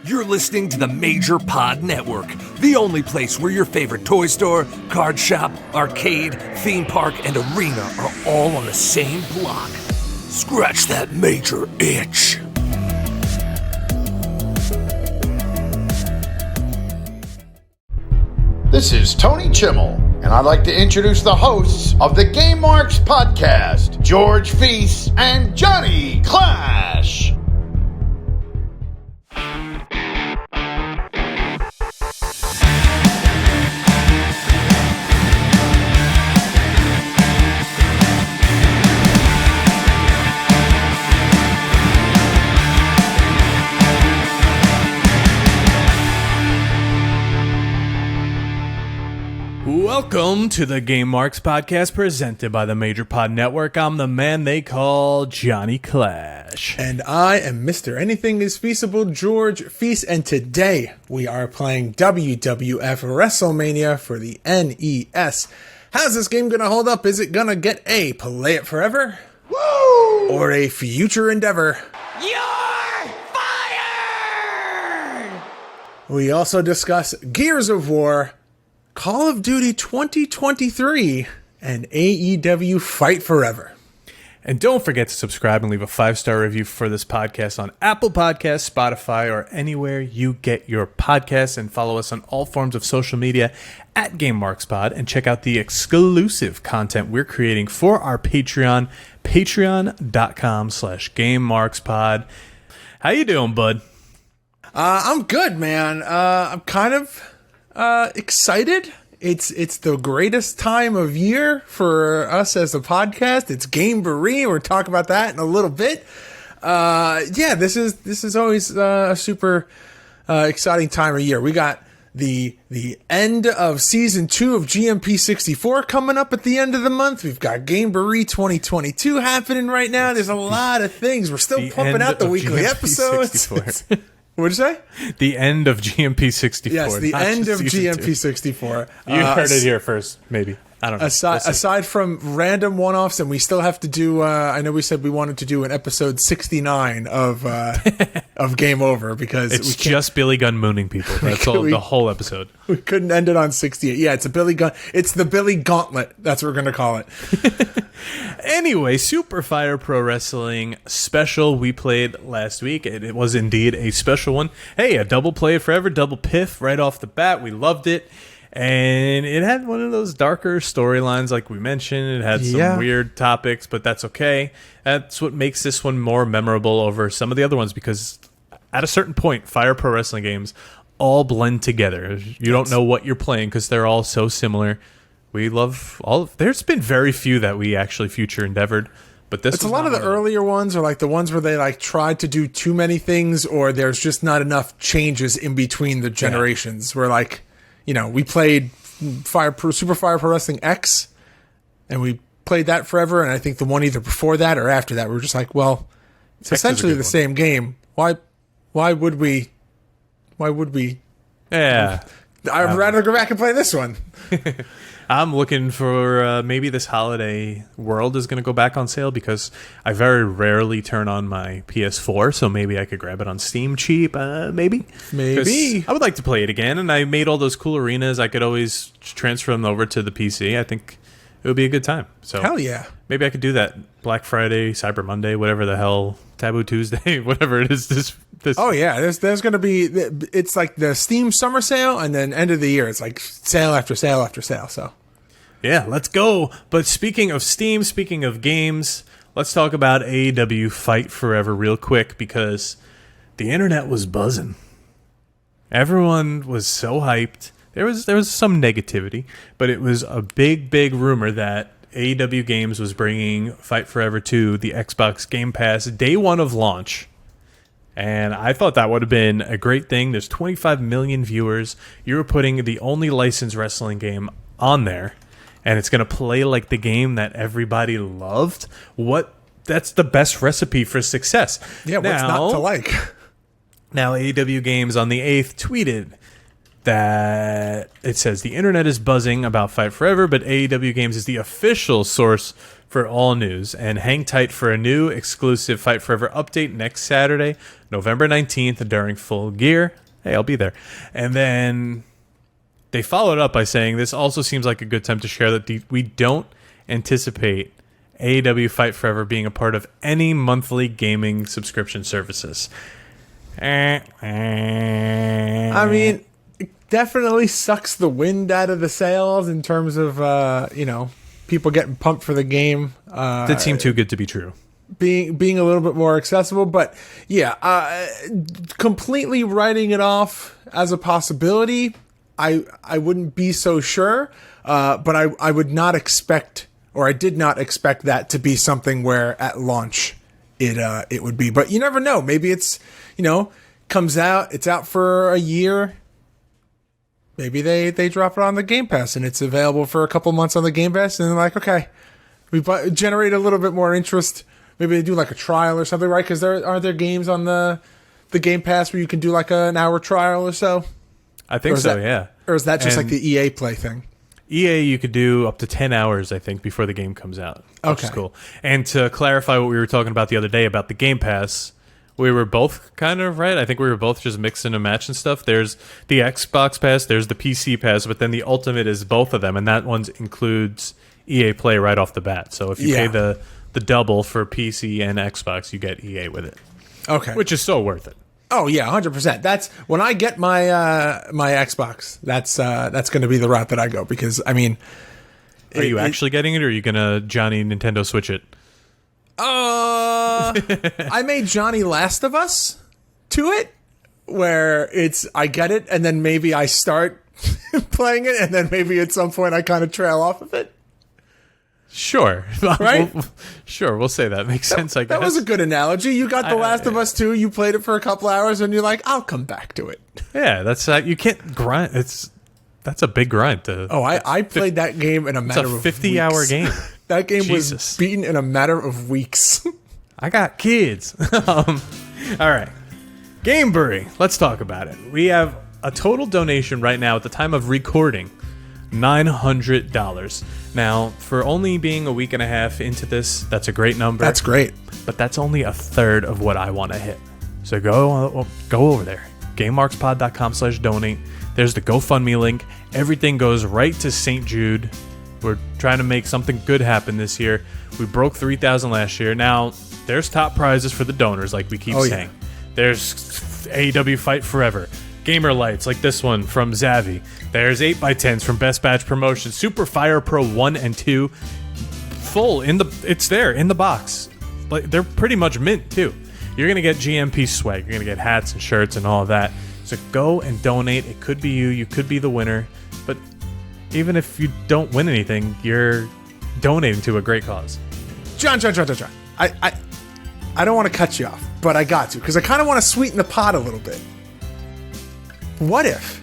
You're listening to the Major Pod Network, the only place where your favorite toy store, card shop, arcade, theme park, and arena are all on the same block. Scratch that major itch. This is Tony Chimmel, and I'd like to introduce the hosts of the Game Marks podcast, George Feis and Johnny Clash. Welcome to the Game Marks podcast presented by the Major Pod Network. I'm the man they call Johnny Clash. And I am Mr. Anything is Feasible, George Feis, and today we are playing WWF WrestleMania for the NES. How's this game going to hold up? Is it going to get a Play It Forever? Woo! Or a Future Endeavor? You're fired! We also discuss Gears of War, Call of Duty 2023, and AEW Fight Forever. And don't forget to subscribe and leave a 5-star review for this podcast on Apple Podcasts, Spotify, or anywhere you get your podcasts. And follow us on all forms of social media at GameMarksPod. And check out the exclusive content we're creating for our Patreon, patreon.com/GameMarksPod. How you doing, bud? I'm good, man. I'm kind of excited. It's the greatest time of year for us as a podcast. It's Gameboree. We'll talk about that in a little bit. This is always a super exciting time of year. We got the end of season 2 of GMP 64 coming up at the end of the month. We've got Gameboree 2022 happening right now. There's a lot of things. We're still pumping out the weekly episodes. What'd you say? The end of GMP 64. Yes, the end of GMP 64. You heard it here first, maybe. I don't know. Aside from random one-offs, and we still have to do, I know we said we wanted to do an episode 69 of Game Over, because it's just Billy Gunn mooning people. That's all, the whole episode. We couldn't end it on 68. Yeah, it's the Billy Gauntlet. That's what we're going to call it. Anyway, Super Fire Pro Wrestling special we played last week. It was indeed a special one. Hey, a double Play It Forever, double piff right off the bat. We loved it. And it had one of those darker storylines like we mentioned. It had some weird topics, but that's okay. That's what makes this one more memorable over some of the other ones, because at a certain point, Fire Pro Wrestling games all blend together. You don't know what you're playing because they're all so similar. We love all of, there's been very few that we actually future endeavored, but this it's a lot of the earlier ones are like the ones where they like tried to do too many things, or there's just not enough changes in between the generations. Where like, you know, we played Super Fire Pro Wrestling X, and we played that forever, and I think the one either before that or after that, we were just like, well, it's essentially the same game. Why would we? Yeah. I'd rather go back and play this one. I'm looking for maybe this holiday World is going to go back on sale, because I very rarely turn on my PS4, so maybe I could grab it on Steam cheap, maybe. I would like to play it again, and I made all those cool arenas. I could always transfer them over to the PC. I think it would be a good time. So hell yeah. Maybe I could do that Black Friday, Cyber Monday, whatever the hell, Taboo Tuesday, whatever it is. This. Oh yeah, there's going to be, it's like the Steam summer sale, and then end of the year, it's like sale after sale after sale. So yeah, let's go. But speaking of Steam, speaking of games, let's talk about AEW Fight Forever real quick, because the internet was buzzing. Everyone was so hyped. There was some negativity, but it was a big rumor that AEW Games was bringing Fight Forever to the Xbox Game Pass day one of launch. And I thought that would have been a great thing. There's 25 million viewers. You were putting the only licensed wrestling game on there, and it's going to play like the game that everybody loved. That's the best recipe for success. Yeah, what's not to like? Now, AEW Games on the 8th tweeted, that it says the internet is buzzing about Fight Forever, but AEW Games is the official source for all news. And hang tight for a new exclusive Fight Forever update next Saturday, November 19th, during Full Gear. Hey, I'll be there. And then they followed up by saying this also seems like a good time to share that we don't anticipate AEW Fight Forever being a part of any monthly gaming subscription services. I mean, it definitely sucks the wind out of the sails in terms of, people getting pumped for the game. Did seem too good to be true. Being a little bit more accessible, but yeah, completely writing it off as a possibility, I wouldn't be so sure, but I would not expect, or I did not expect that to be something where at launch it would be. But you never know. Maybe it's, comes out, it's out for a year. Maybe they drop it on the Game Pass and it's available for a couple months on the Game Pass, and they're like, okay, we generate a little bit more interest. Maybe they do like a trial or something, right? Because aren't there games on the Game Pass where you can do like an hour trial or so? I think so, yeah. Or is that just like the EA Play thing? EA, you could do up to 10 hours, I think, before the game comes out. Which is cool. And to clarify what we were talking about the other day about the Game Pass, we were both kind of right. I think we were both just mixing and matching stuff. There's the Xbox Pass, there's the PC Pass, but then the Ultimate is both of them, and that one includes EA Play right off the bat. So if you pay the double for PC and Xbox, you get EA with it. Okay. Which is so worth it. Oh yeah, 100%. That's when I get my my Xbox. That's going to be the route that I go, because I mean, are you actually getting it, or are you gonna Johnny Nintendo Switch it? I made Johnny Last of Us to it, where I get it, and then maybe I start playing it, and then maybe at some point I kind of trail off of it. Sure. Right? Sure, we'll say that. Makes sense, I guess. That was a good analogy. You got The Last of Us 2, you played it for a couple hours, and you're like, I'll come back to it. Yeah, that's you can't grind. That's a big grind. I played that game in a matter of weeks. It's a 50-hour game. That game was beaten in a matter of weeks. I got kids. All right. Gamebury. Let's talk about it. We have a total donation right now at the time of recording, $900. Now, for only being a week and a half into this, that's a great number. That's great. But that's only a third of what I want to hit. So go over there. GameMarksPod.com/donate. There's the GoFundMe link. Everything goes right to St. Jude. We're trying to make something good happen this year. We broke 3,000 last year. Now, there's top prizes for the donors, like we keep saying. Yeah. There's AEW Fight Forever. Gamer lights like this one from Zavi. There's 8x10s from Best Batch Promotions. Super Fire Pro 1 and 2. It's there in the box. Like, they're pretty much mint too. You're going to get GMP swag. You're going to get hats and shirts and all of that. So go and donate. It could be you. You could be the winner. But even if you don't win anything, you're donating to a great cause. John. I don't want to cut you off, but I got to, because I kind of want to sweeten the pot a little bit. What if,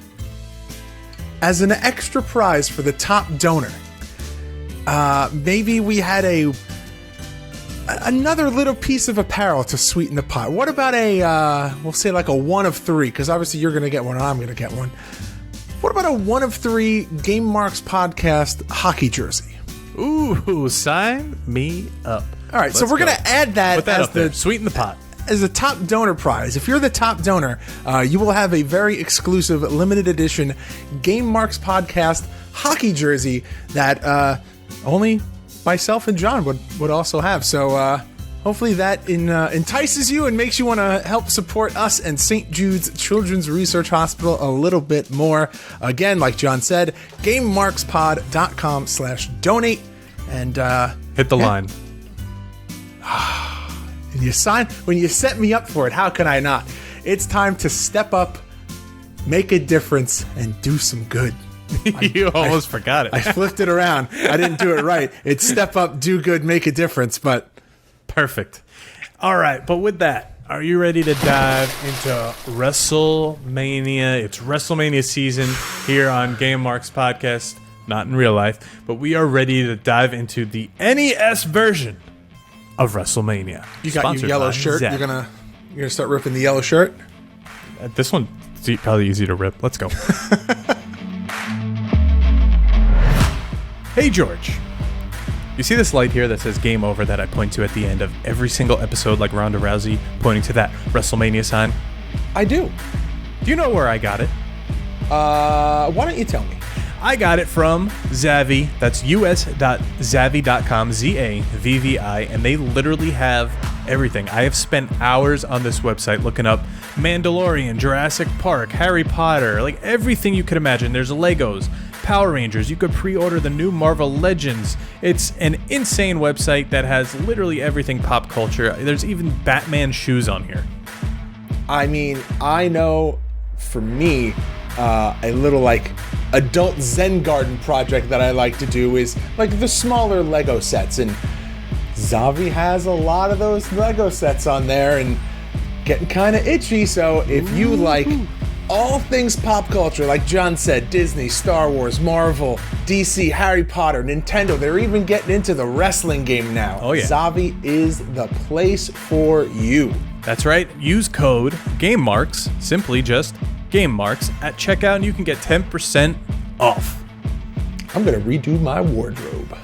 as an extra prize for the top donor, maybe we had another little piece of apparel to sweeten the pot? What about we'll say like a 1 of 3, because obviously you're going to get one and I'm going to get one. What about a 1 of 3 Game Marks Podcast hockey jersey? Ooh, sign me up. All right, so we're going to add that as sweeten the pot. As a top donor prize. If you're the top donor, you will have a very exclusive, limited edition Game Marks Podcast hockey jersey that only myself and John would also have. So hopefully that entices you and makes you want to help support us and St. Jude's Children's Research Hospital a little bit more. Again, like John said, GameMarksPod.com/donate. And hit the line. And when you set me up for it, how can I not? It's time to step up, make a difference, and do some good. You almost forgot it. I flipped it around. I didn't do it right. It's step up, do good, make a difference, but... Perfect. All right, but with that, are you ready to dive into WrestleMania? It's WrestleMania season here on Game Marks Podcast. Not in real life, but we are ready to dive into the NES version of WrestleMania. You got your yellow shirt. You're gonna start ripping the yellow shirt. This one It's probably easy to rip. Let's go. Hey, George. You see this light here that says game over that I point to at the end of every single episode, like Ronda Rousey pointing to that WrestleMania sign? I do. Do you know where I got it? Why don't you tell me? I got it from Zavvi. That's us.zavvi.com, Z-A-V-V-I, and they literally have everything. I have spent hours on this website looking up Mandalorian, Jurassic Park, Harry Potter, like everything you could imagine. There's Legos, Power Rangers. You could pre-order the new Marvel Legends. It's an insane website that has literally everything pop culture. There's even Batman shoes on here. I mean, I know for me, a little like adult Zen garden project that I like to do is like the smaller Lego sets, and Zavvi has a lot of those Lego sets on there and getting kind of itchy. So if you like all things pop culture, like John said, Disney, Star Wars, Marvel, DC, Harry Potter, Nintendo, they're even getting into the wrestling game now. Oh, yeah. Zavvi is the place for you. That's right. Use code GameMarks, simply just GameMarks, at checkout, and you can get 10% off. I'm going to redo my wardrobe.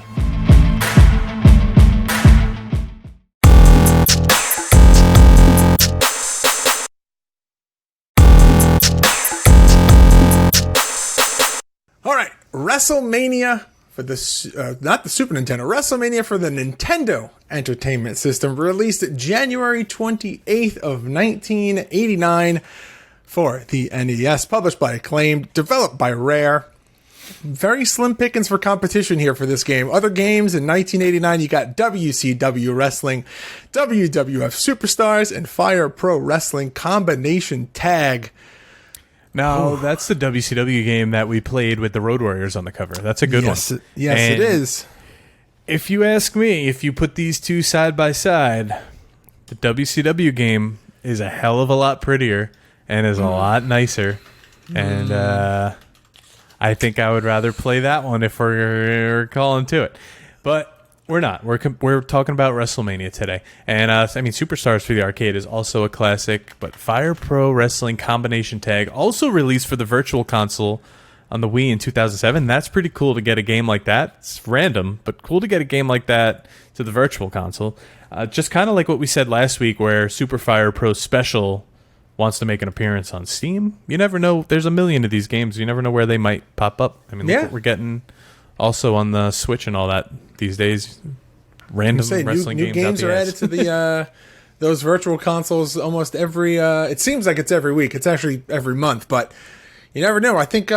All right, WrestleMania for the not the Super Nintendo, WrestleMania for the Nintendo Entertainment System, released January 28th of 1989 for the NES, published by Acclaim, developed by Rare. Very slim pickings for competition here for this game. Other games in 1989, you got WCW Wrestling, WWF Superstars, and Fire Pro Wrestling Combination Tag. Now, that's the WCW game that we played with the Road Warriors on the cover. That's a good one. Yes, and it is. If you ask me, if you put these two side by side, the WCW game is a hell of a lot prettier and is a lot nicer. And I think I would rather play that one if we're calling to it. But we're not. We're talking about WrestleMania today. And I mean, Superstars for the arcade is also a classic, but Fire Pro Wrestling Combination Tag, also released for the Virtual Console on the Wii in 2007. That's pretty cool to get a game like that. It's random, but cool to get a game like that to the Virtual Console. Just kind of like what we said last week, where Super Fire Pro Special wants to make an appearance on Steam. You never know. There's a million of these games. You never know where they might pop up. I mean, look what we're getting also on the Switch and all that these days. Random wrestling new games are added to the those virtual consoles almost every. It seems like it's every week. It's actually every month, but you never know. I think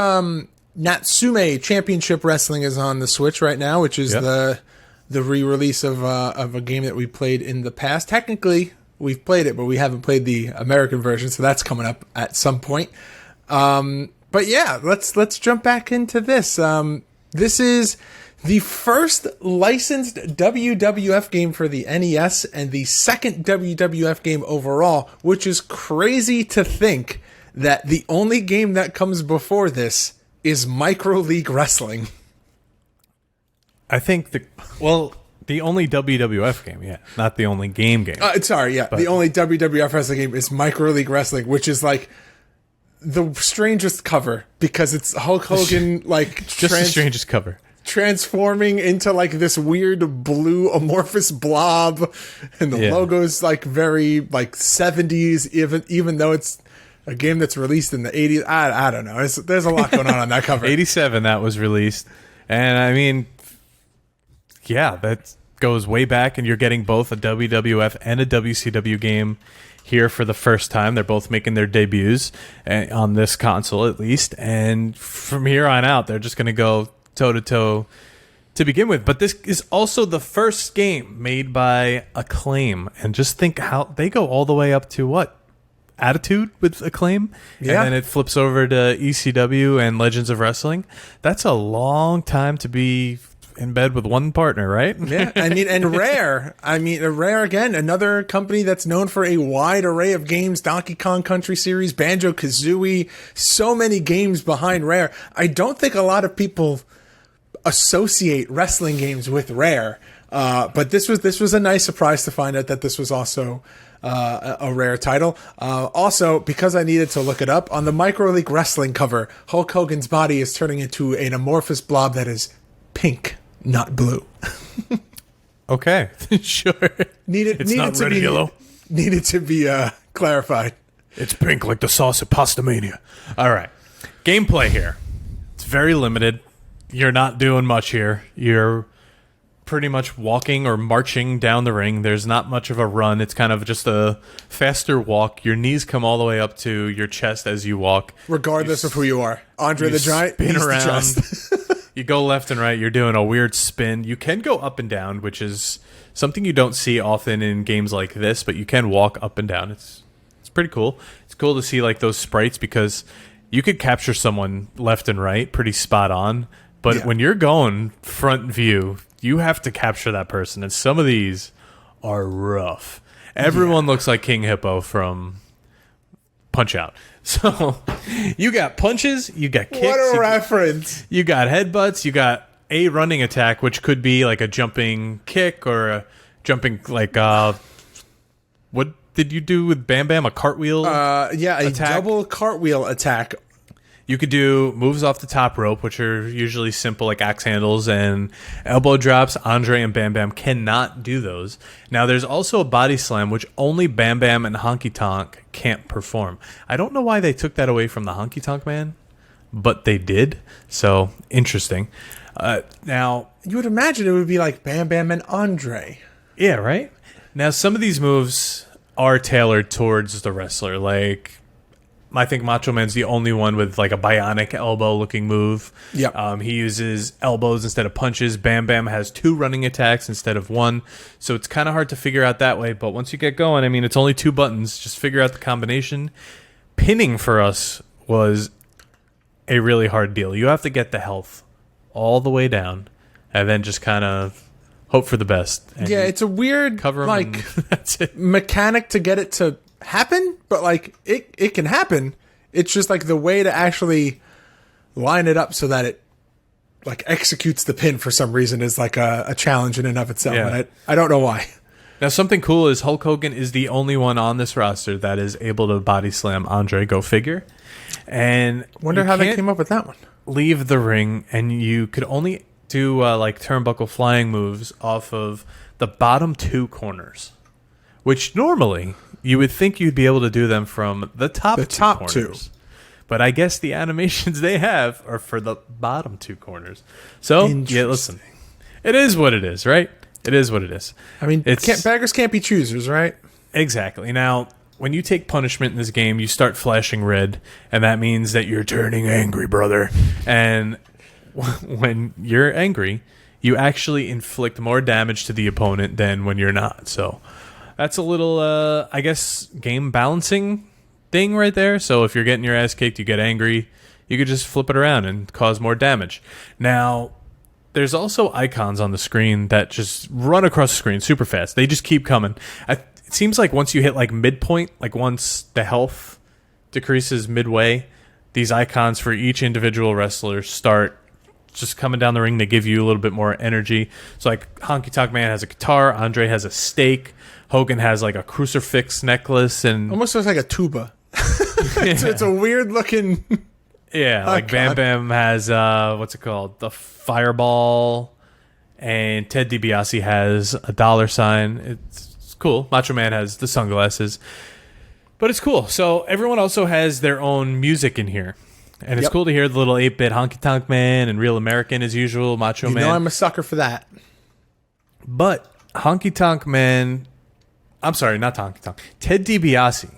Natsume Championship Wrestling is on the Switch right now, which is the re-release of a game that we played in the past. Technically, we've played it, but we haven't played the American version, so that's coming up at some point. But yeah, let's jump back into this. This is the first licensed WWF game for the NES and the second WWF game overall, which is crazy to think that the only game that comes before this is Micro League Wrestling. I think the only WWF game, not the only game. The only WWF wrestling game is Micro League Wrestling, which is like the strangest cover because it's Hulk Hogan just the strangest cover, transforming into like this weird blue amorphous blob, and the logo's like very like 70s, even though it's a game that's released in the 80s. I don't know. There's a lot going on that cover. 87 that was released, and I mean, that goes way back, and you're getting both a WWF and a WCW game here for the first time. They're both making their debuts on this console, at least, and from here on out, they're just going to go toe-to-toe to begin with. But this is also the first game made by Acclaim, and just think how they go all the way up to what? Attitude with Acclaim? Yeah. And then it flips over to ECW and Legends of Wrestling. That's a long time to be in bed with one partner, right? Yeah, I mean, and Rare. Rare, again, another company that's known for a wide array of games. Donkey Kong Country Series, Banjo-Kazooie, so many games behind Rare. I don't think a lot of people associate wrestling games with Rare, but this was a nice surprise to find out that this was also a rare title. Also, because I needed to look it up, on the Micro League Wrestling cover, Hulk Hogan's body is turning into an amorphous blob that is pink, not blue. Okay, sure. Needed not red and yellow. Needed to be clarified. It's pink like the sauce at Pastamania. All right. Gameplay here. It's very limited. You're not doing much here. You're pretty much walking or marching down the ring. There's not much of a run. It's kind of just a faster walk. Your knees come all the way up to your chest as you walk. Regardless of who you are. Andre the Giant, spin knees to around. chest. You go left and right. You're doing a weird spin. You can go up and down, which is something you don't see often in games like this, but you can walk up and down. It's pretty cool. It's cool to see like those sprites because you could capture someone left and right pretty spot on. But when you're going front view, you have to capture that person. And some of these are rough. Everyone looks like King Hippo from Punch-Out! So you got punches, you got kicks. What a reference. You got headbutts, you got a running attack, which could be like a jumping kick or a jumping like what did you do with Bam Bam? A cartwheel? A attack? double cartwheel attack. You could do moves off the top rope, which are usually simple like axe handles and elbow drops. Andre and Bam Bam cannot do those. Now, there's also a body slam, which only Bam Bam and Honky Tonk can't perform. I don't know why they took that away from the Honky Tonk Man, but they did. So, interesting. Now, you would imagine it would be like Bam Bam and Andre. Yeah, right? Now, some of these moves are tailored towards the wrestler, like I think Macho Man's the only one with like a bionic elbow looking move. Yep. He uses elbows instead of punches. Bam Bam has 2 running attacks instead of 1. So it's kind of hard to figure out that way. But once you get going, I mean, it's only 2 buttons. Just figure out the combination. Pinning for us was a really hard deal. You have to get the health all the way down and then just kind of hope for the best. And it's a weird cover 'em like that's it. mechanic to get it to happen, but like it can happen. It's just like the way to actually line it up so that it like executes the pin for some reason is like a challenge in and of itself. Yeah. And I don't know why. Now, something cool is Hulk Hogan is the only one on this roster that is able to body slam Andre. Go figure. And Wonder how they came up with that one. Leave the ring, and you could only do like turnbuckle flying moves off of the bottom 2 corners, which normally you would think you'd be able to do them from the top two. But I guess the animations they have are for the bottom 2 corners. So, yeah, listen. It is what it is, right? It is what it is. I mean, beggars can't be choosers, right? Exactly. Now, when you take punishment in this game, you start flashing red, and that means that you're turning angry, brother. And when you're angry, you actually inflict more damage to the opponent than when you're not. So that's a little, I guess, game balancing thing right there. So if you're getting your ass kicked, you get angry, you could just flip it around and cause more damage. Now, there's also icons on the screen that just run across the screen super fast. They just keep coming. It seems like once you hit like midpoint, like once the health decreases midway, these icons for each individual wrestler start just coming down the ring. They give you a little bit more energy. So like Honky Tonk Man has a guitar, Andre has a stake, Hogan has like a crucifix necklace, and almost looks like a tuba. It's a weird looking. Yeah, like Bam Bam has what's it called? The fireball, and Ted DiBiase has a $sign. It's cool. Macho Man has the sunglasses. But it's cool. So everyone also has their own music in here. And it's cool to hear the little 8-bit Honky Tonk Man and Real American as usual, Macho Man. You know I'm a sucker for that. But Honky Tonk Man, I'm sorry, not Honky Tonk. Ted DiBiase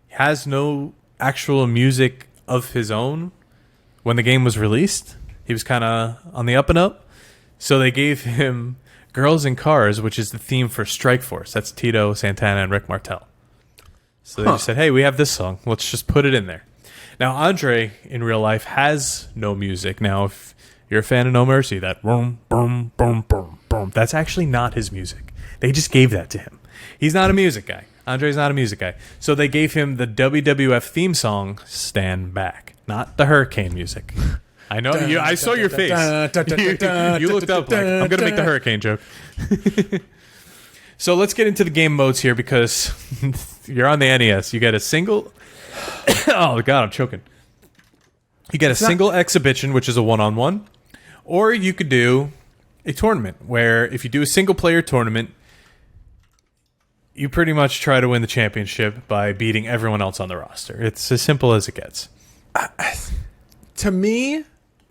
has no actual music of his own when the game was released. He was kind of on the up and up. So they gave him Girls in Cars, which is the theme for Strike Force. That's Tito Santana and Rick Martel. So they just said, hey, we have this song. Let's just put it in there. Now, Andre, in real life, has no music. Now, if you're a fan of No Mercy, that boom, boom, boom, boom, boom, that's actually not his music. They just gave that to him. He's not a music guy. Andre's not a music guy. So they gave him the WWF theme song, Stand Back, not the Hurricane music. I know. I saw your face. You looked up like, I'm going to make the hurricane joke. So let's get into the game modes here because you're on the NES. You get a single... oh, God, I'm choking. You get a single exhibition, which is a one-on-one. Or you could do a tournament where if you do a single-player tournament, you pretty much try to win the championship by beating everyone else on the roster. It's as simple as it gets. To me,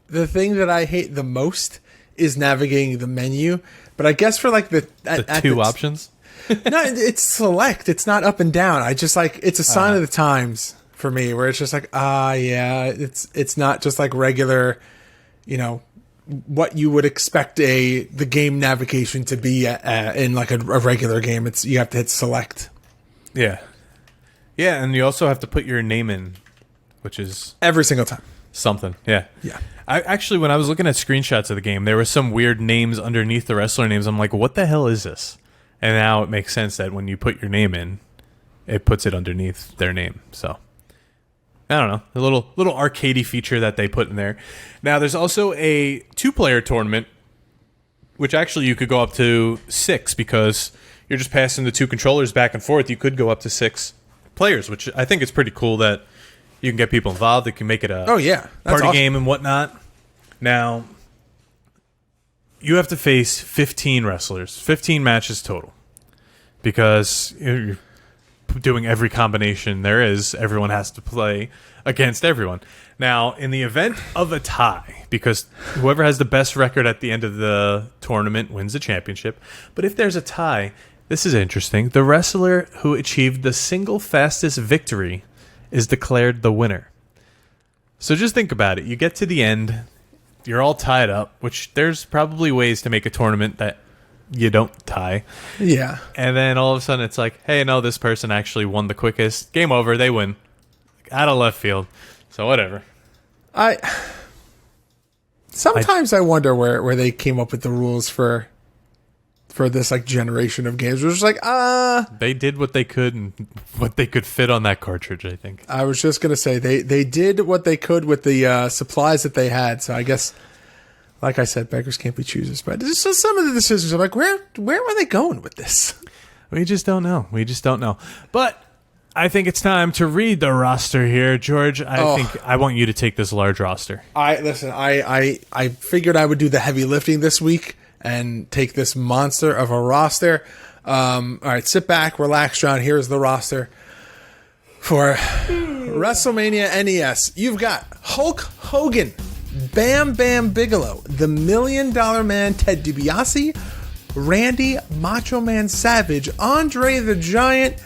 the thing that I hate the most is navigating the menu. But I guess for like the two options? No, it's select. It's not up and down. I just like it's a sign of the times for me, where it's just like yeah, it's not just like regular, what you would expect the game navigation to be in like a regular game. It's you have to hit select. Yeah, and you also have to put your name in, which is every single time something. Yeah. I actually, when I was looking at screenshots of the game, there were some weird names underneath the wrestler names. I'm like, what the hell is this? And now it makes sense that when you put your name in, it puts it underneath their name. So, I don't know. A little arcadey feature that they put in there. Now, there's also a 2-player tournament, which actually you could go up to 6 because you're just passing the 2 controllers back and forth. You could go up to 6 players, which I think is pretty cool that you can get people involved. You can make it a party awesome. game and whatnot. Now, you have to face 15 wrestlers, 15 matches total, because you're doing every combination there is. Everyone has to play against everyone. Now, in the event of a tie, because whoever has the best record at the end of the tournament wins the championship, but if there's a tie, this is interesting. The wrestler who achieved the single fastest victory is declared the winner. So just think about it. You get to the end, you're all tied up, which there's probably ways to make a tournament that you don't tie. Yeah. And then all of a sudden it's like, hey, no, this person actually won the quickest. Game over, they win. Out of left field. So whatever. Sometimes I wonder where they came up with the rules for this like generation of games. It was just like, they did what they could and what they could fit on that cartridge, I think. I was just gonna say they did what they could with the supplies that they had. So I guess, like I said, beggars can't be choosers. But just some of the decisions are like, where were they going with this? We just don't know. But I think it's time to read the roster here, George. I think I want you to take this large roster. I figured I would do the heavy lifting this week and take this monster of a roster. All right, sit back, relax, John. Here's the roster for WrestleMania NES. You've got Hulk Hogan, Bam Bam Bigelow, the $1 Million Man Ted DiBiase, Randy Macho Man Savage, Andre the Giant,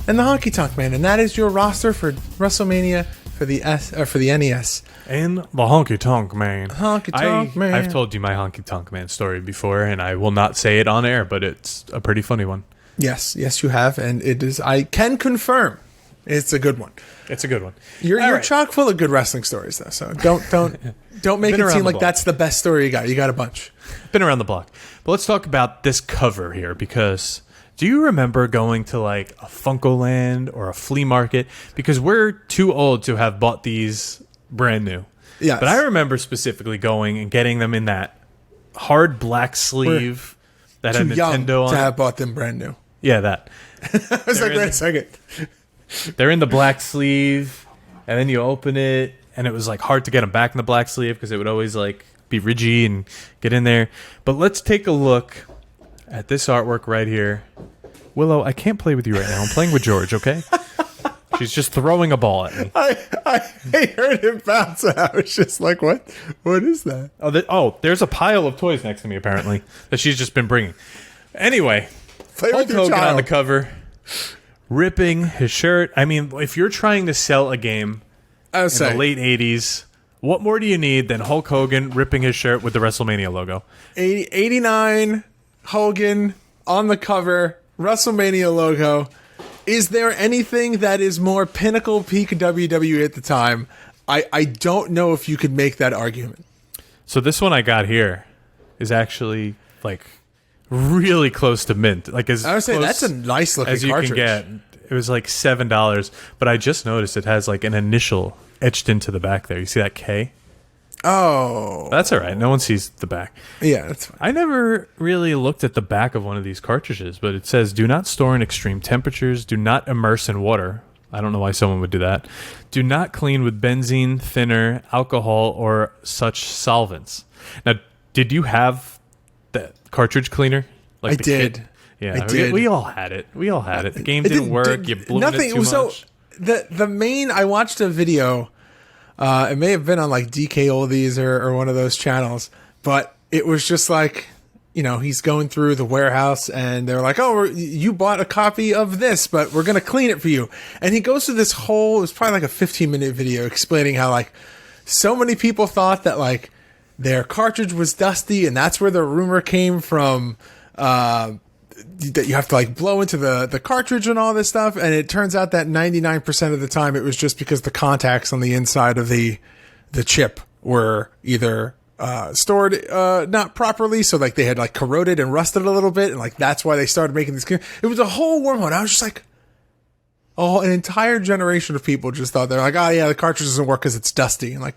and the Honky Tonk Man. And that is your roster for WrestleMania for the NES. And the Honky Tonk Man. Honky Tonk Man. I've told you my Honky Tonk Man story before, and I will not say it on air, but it's a pretty funny one. Yes, you have, and it is. I can confirm, it's a good one. It's a good one. You're chock full of good wrestling stories, though. So don't make it seem like that's the best story you got. You got a bunch. Been around the block, but let's talk about this cover here because. Do you remember going to like a Funkoland or a flea market? Because we're too old to have bought these brand new. Yes. But I remember specifically going and getting them in that hard black sleeve that had Nintendo on to it. have bought them brand new. Yeah, that. I was like, wait a second. They're in the black sleeve, and then you open it, and it was like hard to get them back in the black sleeve because it would always like be ridgy and get in there. But let's take a look at this artwork right here. Willow, I can't play with you right now. I'm playing with George, okay? She's just throwing a ball at me. I heard it bounce out. I was just like, what? What is that? There's a pile of toys next to me, apparently, that she's just been bringing. Anyway, Play Hulk with your Hogan child. on the cover, ripping his shirt. I mean, if you're trying to sell a game in the late 80s, what more do you need than Hulk Hogan ripping his shirt with the WrestleMania logo? 89, Hogan on the cover, WrestleMania logo. Is there anything that is more pinnacle peak WWE at the time? I don't know if you could make that argument. So this one I got here is actually like really close to mint. Like as I would say close that's a nice looking as you cartridge. can get. It was like $7, but I just noticed it has like an initial etched into the back there. You see that K? Oh. That's all right. No one sees the back. Yeah, that's fine. I never really looked at the back of one of these cartridges, but it says, do not store in extreme temperatures, do not immerse in water. I don't know why someone would do that. Do not clean with benzene, thinner, alcohol, or such solvents. Now, did you have that cartridge cleaner? Like I did. Kit? Yeah, I did. We all had it. The game didn't work. You blew it too much. So the main, I watched a video. It may have been on like DK Oldies or one of those channels, but it was just like, he's going through the warehouse and they're like, oh, you bought a copy of this, but we're going to clean it for you. And he goes through this whole, it was probably like a 15-minute video explaining how like so many people thought that like their cartridge was dusty and that's where the rumor came from, that you have to like blow into the cartridge and all this stuff. And it turns out that 99% of the time it was just because the contacts on the inside of the chip were either stored not properly, so like they had like corroded and rusted a little bit, and like that's why they started making this. It was a whole wormhole. I was just like, an entire generation of people just thought they're like, oh yeah, the cartridge doesn't work because it's dusty, and like.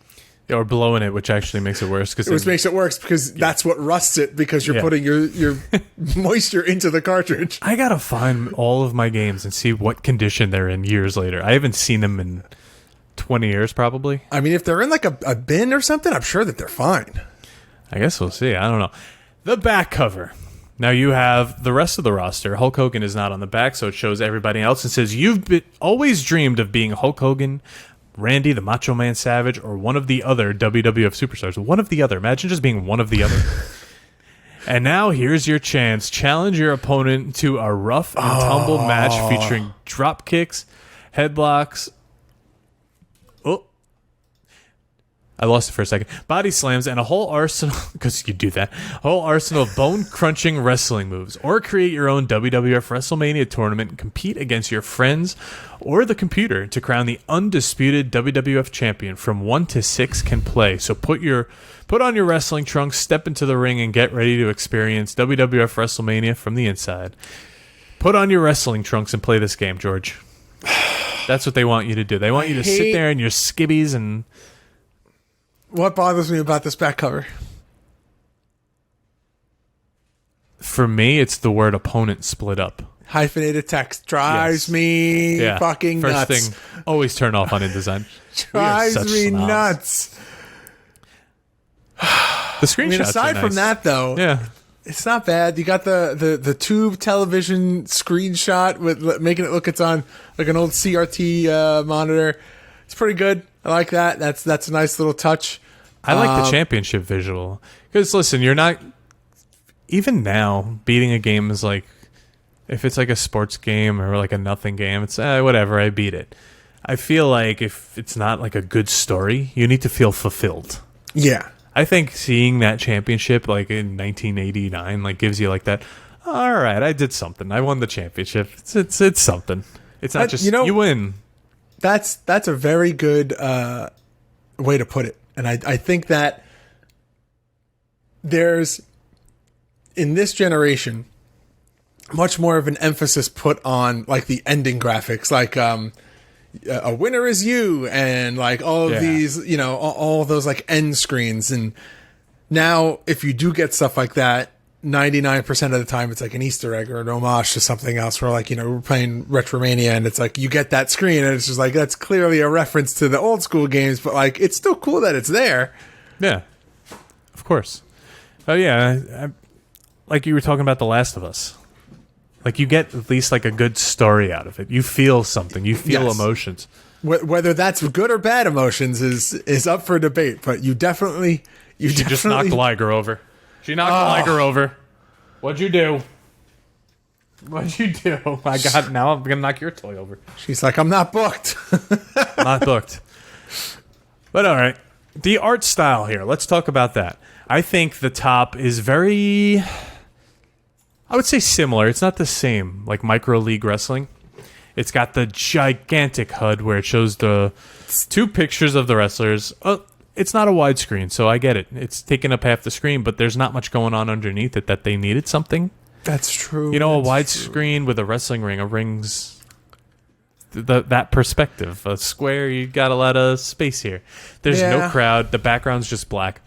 Or blowing it, which actually makes it worse. Which makes it worse because that's what rusts it, because you're putting your moisture into the cartridge. I gotta find all of my games and see what condition they're in years later. I haven't seen them in 20 years, probably. I mean, if they're in like a bin or something, I'm sure that they're fine. I guess we'll see. I don't know. The back cover. Now you have the rest of the roster. Hulk Hogan is not on the back, so it shows everybody else and says, you've always dreamed of being Hulk Hogan, Randy the Macho Man Savage, or one of the other WWF superstars. One of the other. Imagine just being one of the other. And now here's your chance. Challenge your opponent to a rough and tumble match featuring drop kicks, headlocks. Oh, I lost it for a second. Body slams and a whole arsenal, because you do that, whole arsenal of bone-crunching wrestling moves. Or create your own WWF WrestleMania tournament and compete against your friends or the computer to crown the undisputed WWF champion. From 1 to 6 can play. So put on your wrestling trunks, step into the ring, and get ready to experience WWF WrestleMania from the inside. Put on your wrestling trunks and play this game, George. That's what they want you to do. They want you to sit there in your skibbies and... What bothers me about this back cover? For me, it's the word opponent split up. Hyphenated text drives me fucking First nuts. thing, always turn off on InDesign. Drives me snobs. nuts. The screenshots. I mean, aside from that, though, it's not bad. You got the tube television screenshot with making it look it's on like an old CRT monitor. It's pretty good. I like that. That's a nice little touch. I like the championship visual. Because, listen, you're not... Even now, beating a game is like... If it's like a sports game or like a nothing game, it's whatever, I beat it. I feel like if it's not like a good story, you need to feel fulfilled. Yeah. I think seeing that championship like in 1989 like gives you like that, all right, I did something. I won the championship. It's something. It's not just you win. That's a very good way to put it. And I think that there's, in this generation, much more of an emphasis put on like the ending graphics, like a winner is you, and like all of these, all of those like end screens. And now if you do get stuff like that, 99% of the time it's like an Easter egg or an homage to something else, where like, we're playing Retromania and it's like you get that screen and it's just like that's clearly a reference to the old school games, but like it's still cool that it's there. Yeah, of course. Oh yeah, like you were talking about The Last of Us. Like you get at least like a good story out of it. You feel something. You feel emotions. Whether that's good or bad emotions is up for debate, but you definitely just knocked Liger over. She knocked Liger over. What'd you do? What'd you do? Now I'm going to knock your toy over. She's like, I'm not booked. Not booked. But all right. The art style here. Let's talk about that. I think the top is very, I would say similar. It's not the same, like Micro League Wrestling. It's got the gigantic HUD where it shows the two pictures of the wrestlers. It's not a widescreen, so I get it. It's taking up half the screen, but there's not much going on underneath it that they needed something. That's true. A widescreen with a wrestling ring. A ring's that perspective. A square, you got a lot of space here. There's no crowd. The background's just black.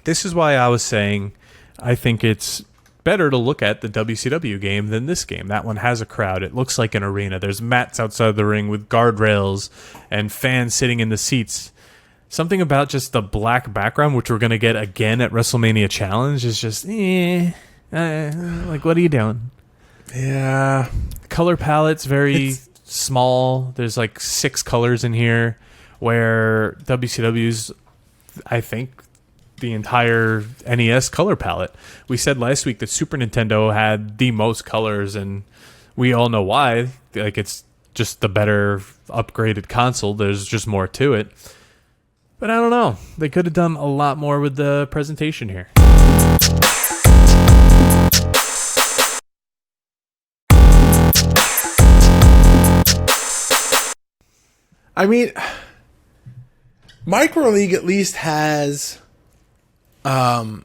This is why I was saying I think it's better to look at the WCW game than this game. That one has a crowd. It looks like an arena. There's mats outside the ring with guardrails and fans sitting in the seats. Something about just the black background, which we're going to get again at WrestleMania Challenge, is just, like, what are you doing? Yeah. Color palette's very small. There's like 6 colors in here, where WCW's, I think, the entire NES color palette. We said last week that Super Nintendo had the most colors, and we all know why. Like, it's just the better upgraded console. There's just more to it. But I don't know. They could have done a lot more with the presentation here. I mean, Micro League at least has the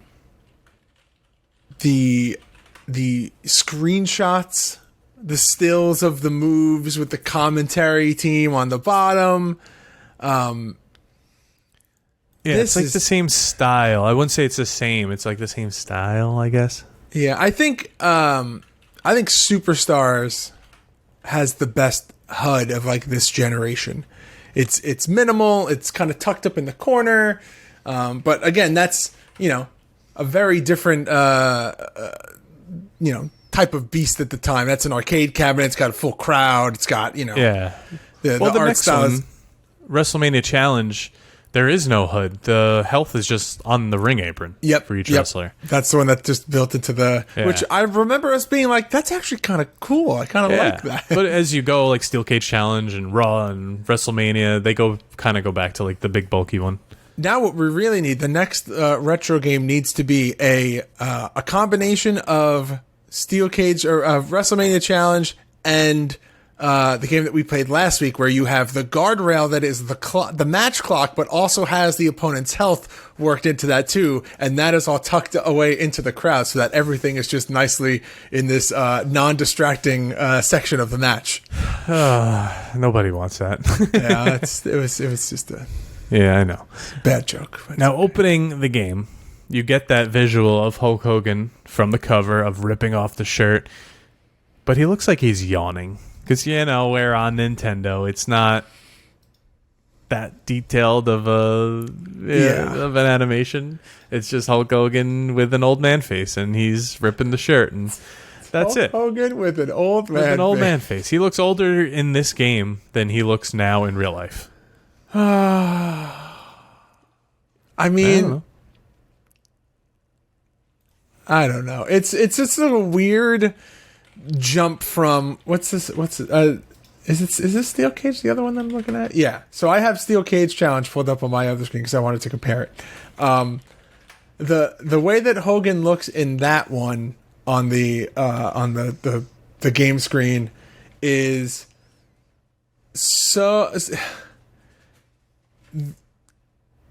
screenshots, the stills of the moves with the commentary team on the bottom. It's like the same style. I wouldn't say it's the same. It's like the same style, I guess. Yeah, I think Superstars has the best HUD of like this generation. It's minimal. It's kind of tucked up in the corner. But again, that's, a very different, type of beast at the time. That's an arcade cabinet. It's got a full crowd. It's got, the art next style one, WrestleMania Challenge, there is no HUD. The health is just on the ring apron for each wrestler. That's the one that just built into the... Yeah. Which I remember us being like, that's actually kind of cool. I kind of like that. But as you go, like Steel Cage Challenge and Raw and WrestleMania, they go back to like the big bulky one. Now what we really need, the next retro game needs to be a combination of Steel Cage or WrestleMania Challenge and the game that we played last week, where you have the guardrail that is the match clock, but also has the opponent's health worked into that too, and that is all tucked away into the crowd, so that everything is just nicely in this non-distracting section of the match. Nobody wants that. Yeah, it was just a I know bad joke. Now, opening the game, you get that visual of Hulk Hogan from the cover of ripping off the shirt, but he looks like he's yawning. Because, we're on Nintendo. It's not that detailed of an animation. It's just Hulk Hogan with an old man face, and he's ripping the shirt, and that's Hulk it. Hogan with an old man face. He looks older in this game than he looks now in real life. I mean, I don't know. It's just a weird jump from is this Steel Cage, the other one that I'm looking at? Yeah. So I have Steel Cage Challenge pulled up on my other screen because I wanted to compare it. The way that Hogan looks in that one on the game screen is so...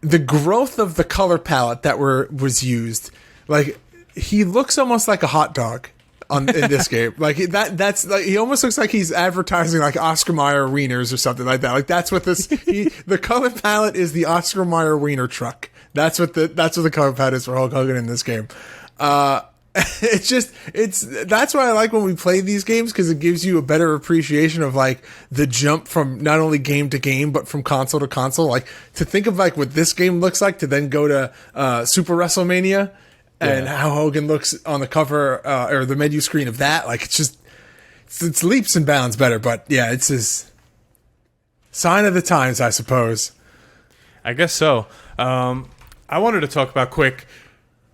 The growth of the color palette that was used, like, he looks almost like a hot dog in this game. Like that's like, he almost looks like he's advertising like Oscar Mayer wieners or something like that. Like that's what the color palette is, the Oscar Mayer wiener truck. That's what the color palette is for Hulk Hogan in this game. That's why I like when we play these games, because it gives you a better appreciation of like the jump from not only game to game but from console to console. Like to think of like what this game looks like to then go to Super WrestleMania and how Hogan looks on the cover or the menu screen of that. Like it's leaps and bounds better. But yeah, it's his sign of the times, I suppose. I guess so. I wanted to talk about quick.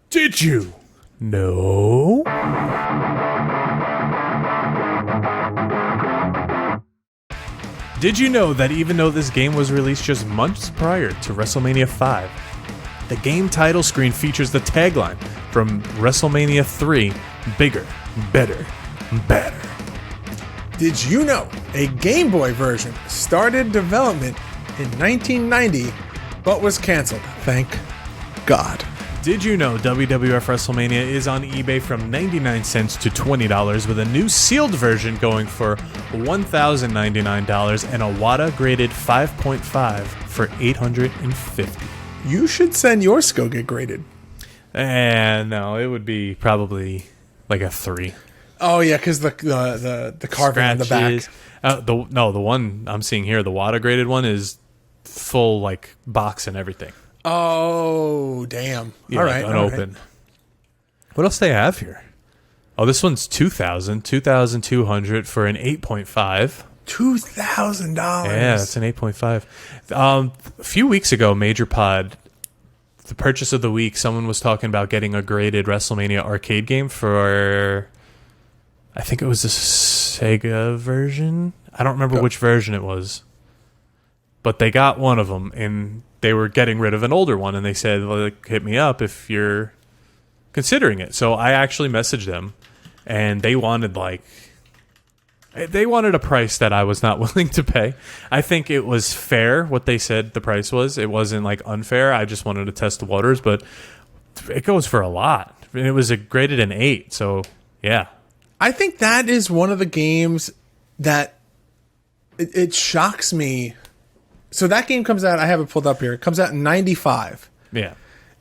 Did you? No. Did you know that even though this game was released just months prior to WrestleMania 5, the game title screen features the tagline from WrestleMania 3, Bigger, Better, Better. Did you know a Game Boy version started development in 1990 but was canceled? Thank God. Did you know WWF WrestleMania is on eBay from 99 cents to $20 with a new sealed version going for $1,099 and a WADA graded 5.5 for $850. You should send yours to go get graded. No, it would be probably like a 3. Oh yeah, because the carving on the back. The one I'm seeing here, the WADA graded one, is full like box and everything. Oh damn! Yeah, all right, unopened. Right. What else do they have here? Oh, this one's $2,200 for an 8.5. $2,000. Yeah, that's an 8.5. A few weeks ago, Major Pod, the purchase of the week, someone was talking about getting a graded WrestleMania arcade game for, I think it was the Sega version. I don't remember which version it was. But they got one of them, and they were getting rid of an older one, and they said, like, hit me up if you're considering it. So I actually messaged them, and they wanted a price that I was not willing to pay. I think it was fair what they said the price was. It wasn't like unfair. I just wanted to test the waters, but it goes for a lot. And it was graded an 8, so yeah. I think that is one of the games that it shocks me. So that game comes out, I have it pulled up here. It comes out in 95. Yeah.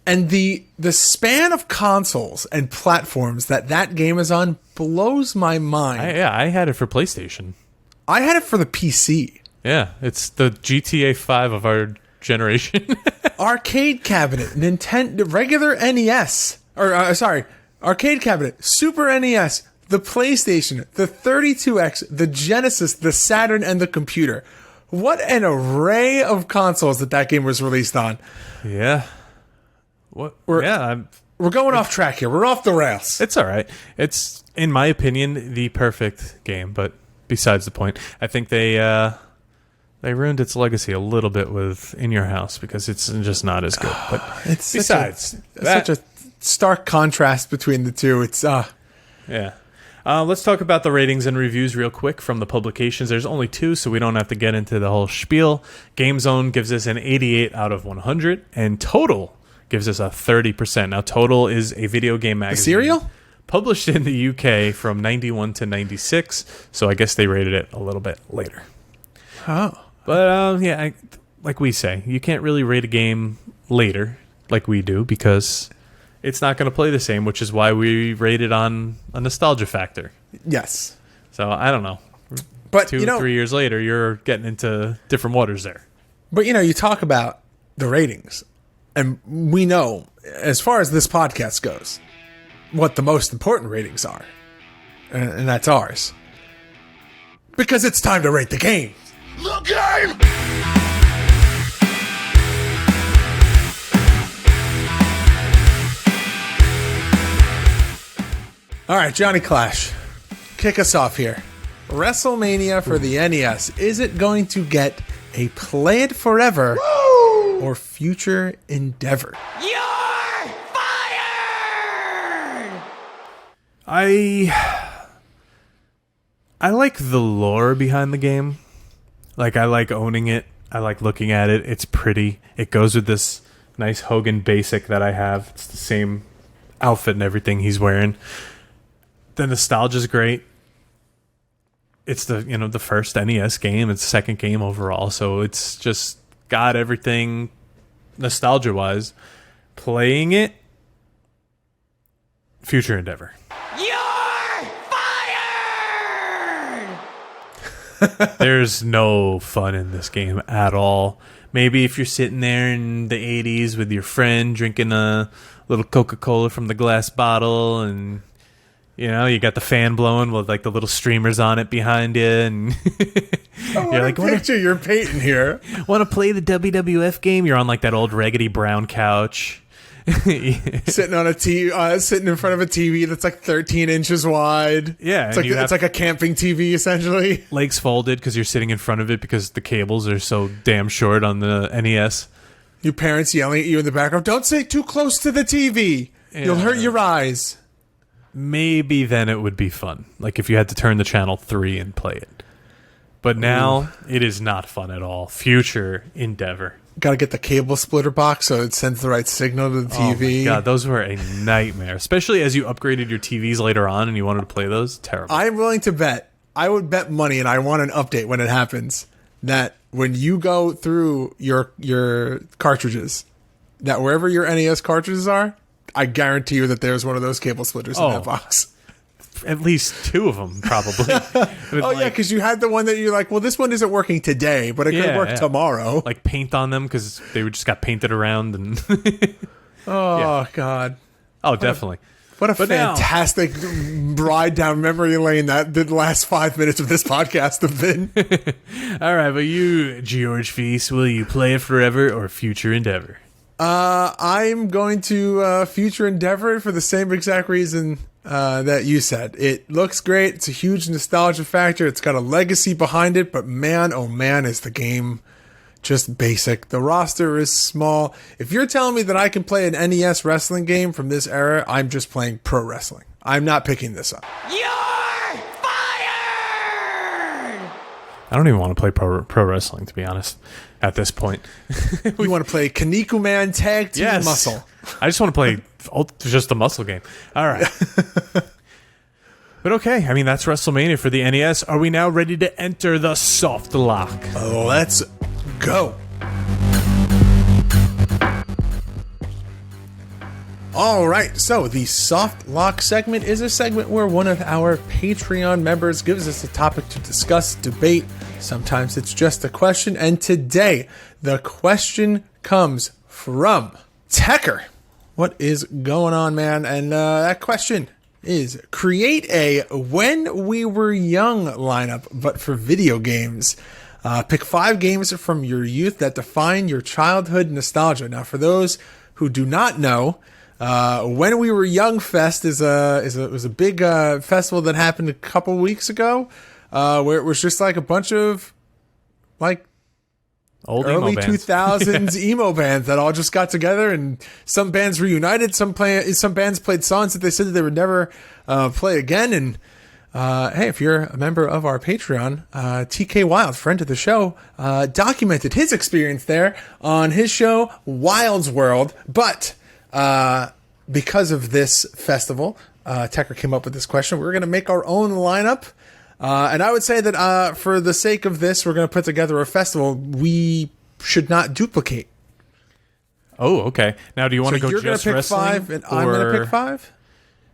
And the span of consoles and platforms that game is on blows my mind. I had it for PlayStation. I had it for the PC. Yeah, it's the GTA 5 of our generation. Arcade cabinet, Nintendo, regular NES. Arcade cabinet, Super NES, the PlayStation, the 32X, the Genesis, the Saturn, and the computer. What an array of consoles that game was released on. Yeah. We're going off track here. We're off the rails. It's all right. It's, in my opinion, the perfect game, but besides the point, I think they ruined its legacy a little bit with In Your House because it's just not as good. But it's such a stark contrast between the two. It's yeah. Let's talk about the ratings and reviews real quick from the publications. There's only 2, so we don't have to get into the whole spiel. GameZone gives us an 88 out of 100, and Total gives us a 30%. Now, Total is a video game magazine. Cereal? Published in the UK from 91 to 96, so I guess they rated it a little bit later. Oh. But, like we say, you can't really rate a game later like we do because it's not going to play the same, which is why we rate it on a nostalgia factor. Yes. So, I don't know. But 2-3 years later, you're getting into different waters there. But, you talk about the ratings, and we know, as far as this podcast goes, what the most important ratings are. And that's ours. Because it's time to rate the game. The game! All right, Johnny Clash, kick us off here. WrestleMania for the NES. Is it going to get a Play It Forever or Future Endeavor? You're fired! I like the lore behind the game. Like, I like owning it. I like looking at it. It's pretty. It goes with this nice Hogan basic that I have. It's the same outfit and everything he's wearing. The nostalgia's great. It's the first NES game. It's the second game overall. So it's just got everything nostalgia-wise. Playing it, Future Endeavor. You're fired! There's no fun in this game at all. Maybe if you're sitting there in the 80s with your friend drinking a little Coca-Cola from the glass bottle and you got the fan blowing with like the little streamers on it behind you, and you're like, picture you're painting here. Want to play the WWF game? You're on like that old raggedy brown couch, sitting on a TV, sitting in front of a TV that's like 13 inches wide. Yeah, it's like a camping TV essentially. Legs folded because you're sitting in front of it because the cables are so damn short on the NES. Your parents yelling at you in the background, "Don't sit too close to the TV. You'll hurt your eyes." Maybe then it would be fun. Like if you had to turn the channel 3 and play it. But now it is not fun at all. Future Endeavor. Gotta get the cable splitter box so it sends the right signal to the TV. Oh my God, those were a nightmare, especially as you upgraded your TVs later on and you wanted to play those. Terrible. I'm willing to bet. I would bet money, and I want an update when it happens, that when you go through your cartridges, that wherever your NES cartridges are, I guarantee you that there's one of those cable splitters in that box. At least 2 of them, probably. Yeah, because you had the one that you're like, well, this one isn't working today, but it could work tomorrow. Like paint on them because they just got painted around. And God. Oh, definitely. What a fantastic ride down memory lane that the last 5 minutes of this podcast have been. All right, but you, George Feis, will you play it forever or future endeavor? I'm going to future endeavor for the same exact reason that you said. It looks great. It's a huge nostalgia factor. It's got a legacy behind it, but man, oh man, is the game just basic. The roster is small. If you're telling me that I can play an NES wrestling game from this era, I'm just playing pro wrestling. I'm not picking this up. You're fired! I don't even want to play pro wrestling, to be honest, at this point. You want to play Kaneko Man Tag Team Muscle. I just want to play just the muscle game. All right. But okay, I mean, that's WrestleMania for the NES. Are we now ready to enter the soft lock? Let's go. All right, so the soft lock segment is a segment where one of our Patreon members gives us a topic to discuss, debate. Sometimes it's just a question, and today the question comes from Tecker. What is going on, man? And that question is, create a When We Were Young lineup, but for video games. Pick 5 games from your youth that define your childhood nostalgia. Now, for those who do not know, When We Were Young Fest was a big festival that happened a couple weeks ago, where it was just like a bunch of like old early emo bands. 2000s emo bands that all just got together, and some bands reunited. Some bands played songs that they said that they would never play again. And hey, if you're a member of our Patreon, TK Wild, friend of the show, documented his experience there on his show Wild's World. But because of this festival, Tecker came up with this question. We're going to make our own lineup. And I would say that for the sake of this, we're going to put together a festival we should not duplicate. Oh, okay. Now, do you want to go you're just gonna pick wrestling? 5 and I'm going to pick 5?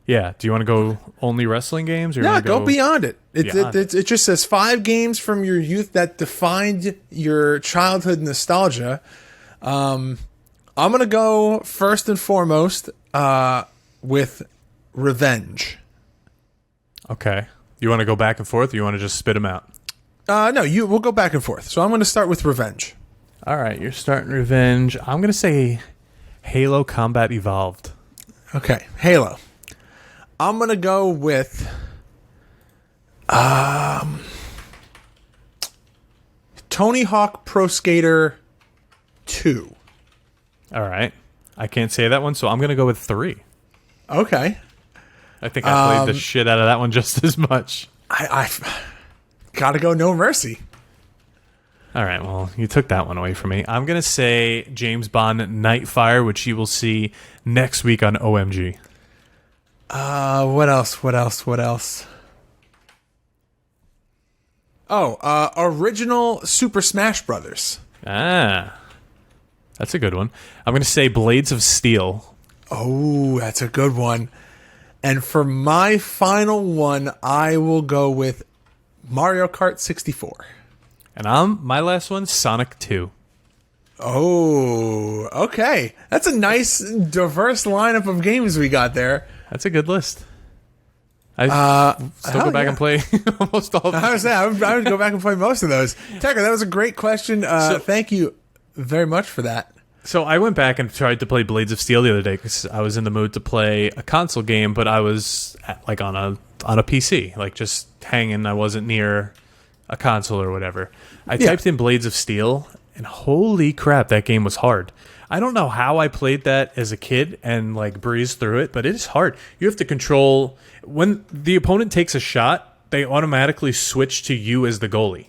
Yeah. Do you want to go only wrestling games? Or No, go beyond it. It just says 5 games from your youth that defined your childhood nostalgia. I'm going to go first and foremost with Revenge. Okay. You want to go back and forth, or you want to just spit them out? No, we'll go back and forth. So I'm going to start with Revenge. All right, you're starting Revenge. I'm going to say Halo Combat Evolved. Okay, Halo. I'm going to go with Tony Hawk Pro Skater 2. All right. I can't say that one, so I'm going to go with 3. Okay. I think I played the shit out of that one just as much. I gotta go No Mercy. All right, well, you took that one away from me. I'm going to say James Bond Nightfire, which you will see next week on OMG. What else? Oh, original Super Smash Brothers. Ah, that's a good one. I'm going to say Blades of Steel. Oh, that's a good one. And for my final one, I will go with Mario Kart 64. And my last one, Sonic 2. Oh, okay. That's a nice, diverse lineup of games we got there. That's a good list. I still go back and play almost all of them. I would go back and play most of those. Tecker, that was a great question. Thank you very much for that. So I went back and tried to play Blades of Steel the other day because I was in the mood to play a console game, but I was like on a PC, like just hanging. I wasn't near a console or whatever. I typed in Blades of Steel, and holy crap, that game was hard. I don't know how I played that as a kid and like breezed through it, but it is hard. You have to control when the opponent takes a shot, they automatically switch to you as the goalie.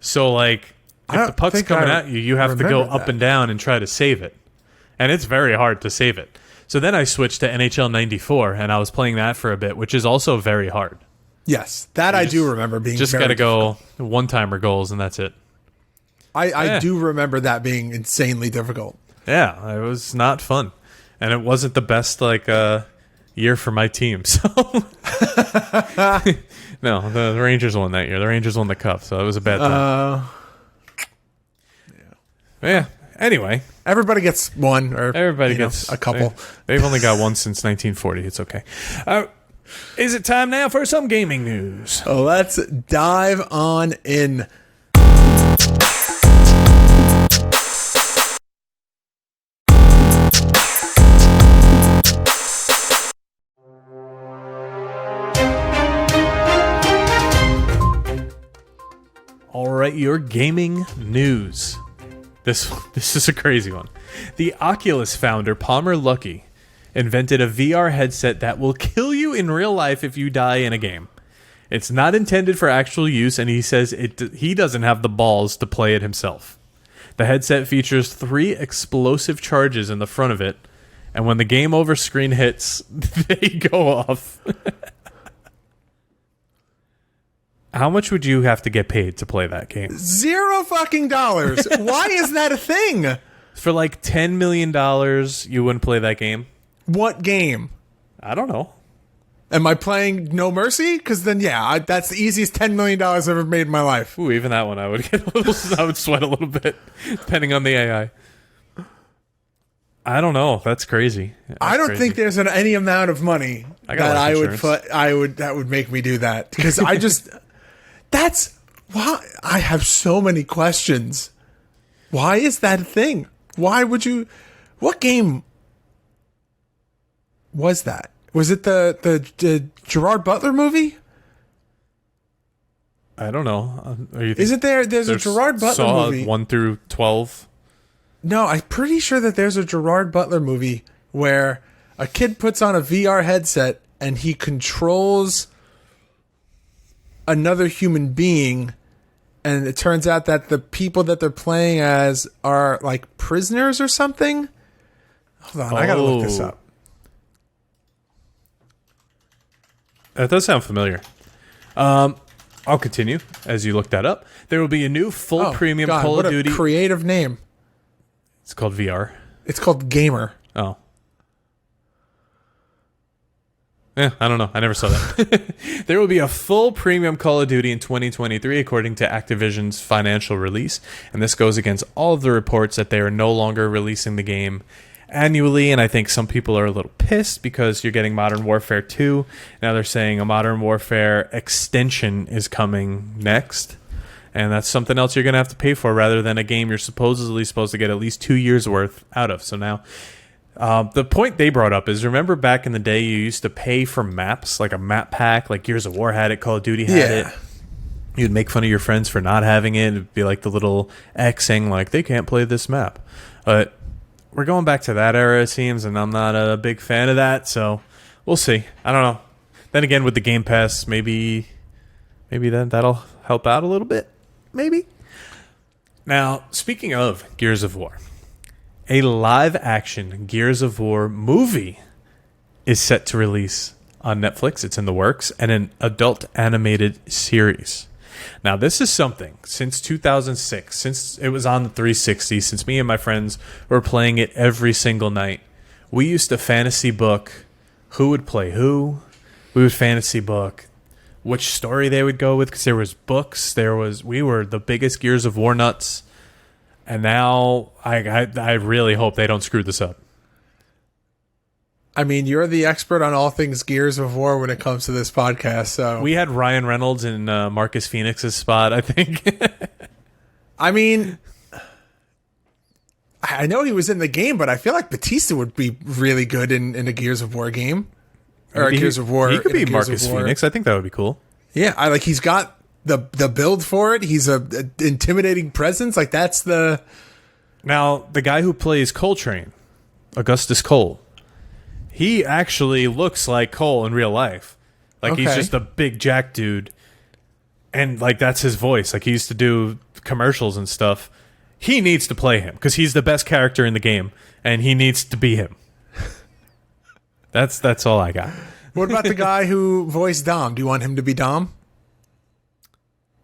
So like If the puck's coming at you, you have to go up and down and try to save it. And it's very hard to save it. So then I switched to NHL 94, and I was playing that for a bit, which is also very hard. Yes, that I do remember being just got to go one-timer goals, and that's it. I do remember that being insanely difficult. Yeah, it was not fun. And it wasn't the best year for my team. So no, the Rangers won that year. The Rangers won the cup, so it was a bad time. Yeah. Anyway, everybody gets one, or everybody gets a couple. They've only got one since 1940. It's okay. Is it time now for some gaming news? Let's dive on in. All right, your gaming news. This is a crazy one. The Oculus founder, Palmer Luckey, invented a VR headset that will kill you in real life if you die in a game. It's not intended for actual use, and he says he doesn't have the balls to play it himself. The headset features 3 explosive charges in the front of it, and when the game over screen hits, they go off. How much would you have to get paid to play that game? $0 fucking. Why is that a thing? For like $10 million, you wouldn't play that game? What game? I don't know. Am I playing No Mercy? Because then, that's the easiest $10 million I've ever made in my life. Ooh, even that one, I would get I would sweat a little bit, depending on the AI. I don't know. That's crazy. I don't think there's any amount of money that would make me do that, because I just that's why I have so many questions. Why is that a thing? Why would you? What game was that? Was it the Gerard Butler movie? I don't know. Isn't there's a Gerard Butler movie 1 through 12? No, I'm pretty sure that there's a Gerard Butler movie where a kid puts on a VR headset and he controls another human being, and it turns out that the people that they're playing as are like prisoners or something. Hold on, I gotta look this up. That does sound familiar. I'll continue as you look that up. There will be a new full premium Call of Duty. What a creative name. It's called VR. It's called Gamer. Oh. Yeah, I don't know. I never saw that. There will be a full premium Call of Duty in 2023, according to Activision's financial release. And this goes against all of the reports that they are no longer releasing the game annually. And I think some people are a little pissed because you're getting Modern Warfare 2. Now they're saying a Modern Warfare extension is coming next. And that's something else you're going to have to pay for rather than a game you're supposedly supposed to get at least 2 years worth out of. So now, the point they brought up is, remember back in the day you used to pay for maps, like a map pack, like Gears of War had it, Call of Duty had it. You'd make fun of your friends for not having it. It'd be like the little X saying, like, they can't play this map. But we're going back to that era, it seems, and I'm not a big fan of that, so we'll see. I don't know. Then again, with the Game Pass, maybe that'll help out a little bit. Maybe. Now, speaking of Gears of War, a live-action Gears of War movie is set to release on Netflix. It's in the works, and an adult animated series. Now, this is something since 2006, since it was on the 360, since me and my friends were playing it every single night. We used to fantasy book who would play who. We would fantasy book which story they would go with, because there was books. We were the biggest Gears of War nuts. And now I really hope they don't screw this up. I mean, you're the expert on all things Gears of War when it comes to this podcast. So we had Ryan Reynolds in Marcus Phoenix's spot, I think. I mean, I know he was in the game, but I feel like Batista would be really good in a Gears of War game. Or Gears of War. He could be Marcus Phoenix. I think that would be cool. Yeah, he's got the build for it. He's a intimidating presence. Like, that's the... Now, the guy who plays Coltrane, Augustus Cole, he actually looks like Cole in real life. Like, he's just a big jack dude. and like that's his voice. Like he used to do commercials and stuff. He needs to play him because he's the best character in the game, and he needs to be him. That's all I got. What about the guy who voiced Dom? Do you want him to be Dom?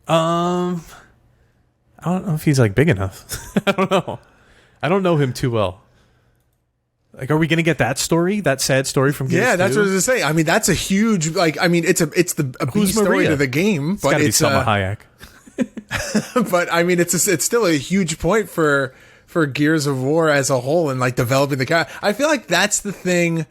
I don't know if he's like big enough. I don't know. I don't know him too well. Like, are we gonna get that story? That sad story from Gears 2? That's what I was gonna say. I mean, that's a huge it's a B story to the game, It's but gotta be it's Selma Hayek. but I mean, it's still a huge point for Gears of War as a whole and like developing the character. I feel like that's the thing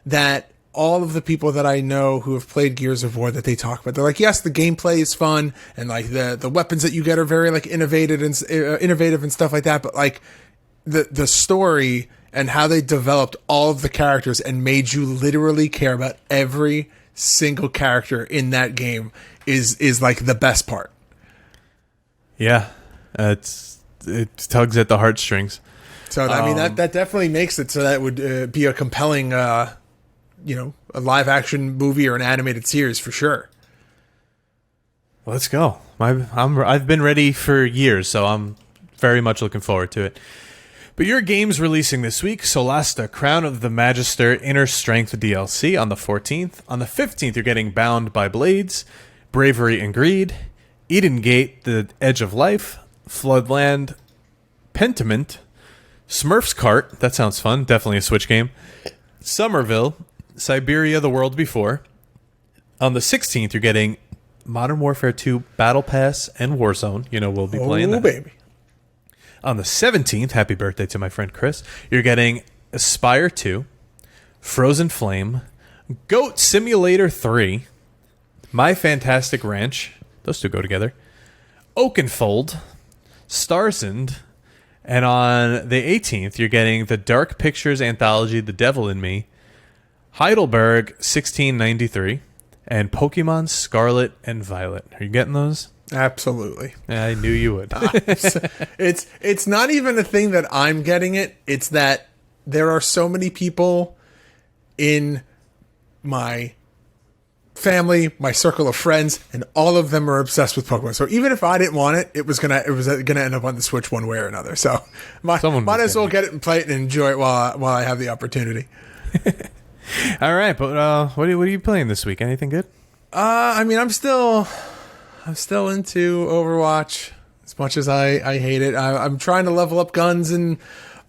that all of the people that I know who have played Gears of War that they talk about. They're like, yes, the gameplay is fun and like the weapons that you get are very like innovative and stuff like that. But like the story and how they developed all of the characters and made you literally care about every single character in that game is like the best part. Yeah, it tugs at the heartstrings. So I mean that definitely makes it so that would be a compelling, a live action movie or an animated series for sure. Let's go. I've been ready for years, so I'm very much looking forward to it. But your game's releasing this week: Solasta, Crown of the Magister, Inner Strength DLC on the 14th. On the 15th, you're getting Bound by Blades, Bravery and Greed, Eden Gate, The Edge of Life, Floodland, Pentiment, Smurf's Cart, that sounds fun, definitely a Switch game, Somerville, Siberia The World Before. On the 16th, you're getting Modern Warfare 2 Battle Pass and Warzone. We'll be playing that. Oh, baby. On the 17th, happy birthday to my friend Chris, you're getting Aspire 2, Frozen Flame, Goat Simulator 3, My Fantastic Ranch, those two go together, Oakenfold, Starsund, and on the 18th, you're getting the Dark Pictures anthology, The Devil in Me, Heidelberg 1693, and Pokemon Scarlet and Violet. Are you getting those? Absolutely. I knew you would. It's not even a thing that I'm getting it. It's that there are so many people in my family, my circle of friends, and all of them are obsessed with Pokemon. So even if I didn't want it, it was gonna end up on the Switch one way or another. So might as well get it and play it and enjoy it while I have the opportunity. All right, but what are you playing this week? Anything good? I mean, I'm still into Overwatch as much as I hate it. I'm trying to level up guns in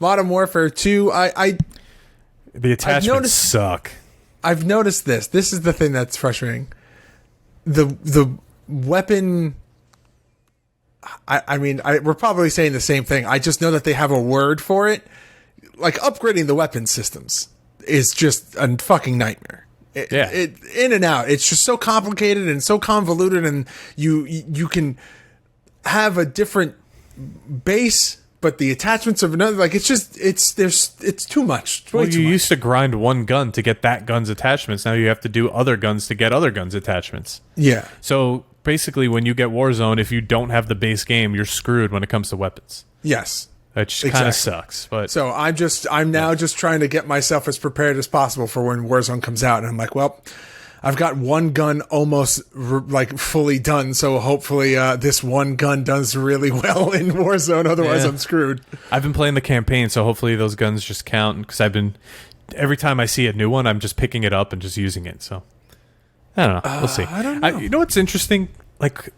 Modern Warfare 2. The attachments suck. I've noticed this. This is the thing that's frustrating. The weapon. I mean, we're probably saying the same thing. I just know that they have a word for it. Like upgrading the weapon systems is just a fucking nightmare. It in and out. It's just so complicated and so convoluted, and you can have a different base, but the attachments of another. Like it's too much. Well, you used to grind one gun to get that gun's attachments. Now you have to do other guns to get other guns' attachments. Yeah. So basically, when you get Warzone, if you don't have the base game, you're screwed when it comes to weapons. Yes. Which kind of sucks. But so I'm now just trying to get myself as prepared as possible for when Warzone comes out, and I'm like, well, I've got one gun almost like fully done, so hopefully this one gun does really well in Warzone. Otherwise, I'm screwed. I've been playing the campaign, so hopefully those guns just count. Because every time I see a new one, I'm just picking it up and just using it. So I don't know. We'll see. I don't know. You know what's interesting? Like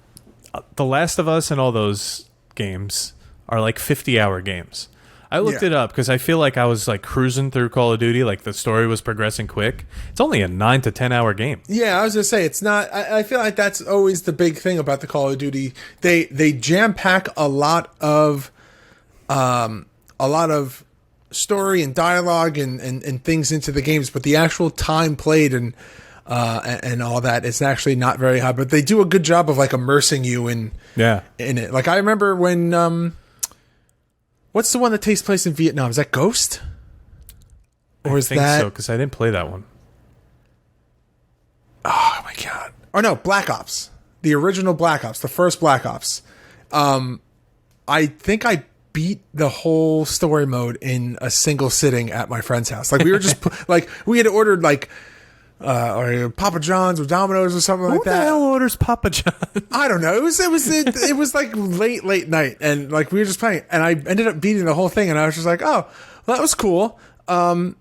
The Last of Us and all those games are like 50-hour games. I looked it up because I feel like I was like cruising through Call of Duty, like the story was progressing quick. It's only a 9 to 10 hour game. Yeah, I was gonna say it's not. I feel like that's always the big thing about the Call of Duty. They jam pack a lot of story and dialogue and things into the games, but the actual time played and all that is actually not very high. But they do a good job of like immersing you in it. Like I remember when what's the one that takes place in Vietnam? Is that Ghost? Or is that? I think so, because I didn't play that one. Oh my god! Oh no, Black Ops, the original Black Ops, the first Black Ops. I think I beat the whole story mode in a single sitting at my friend's house. Like we were just like we had ordered like or Papa John's or Domino's or something like Who the that. hell orders Papa John? I don't know. It was like late night, and like we were just playing, and I ended up beating the whole thing, and I was just like, oh, well, that was cool. Now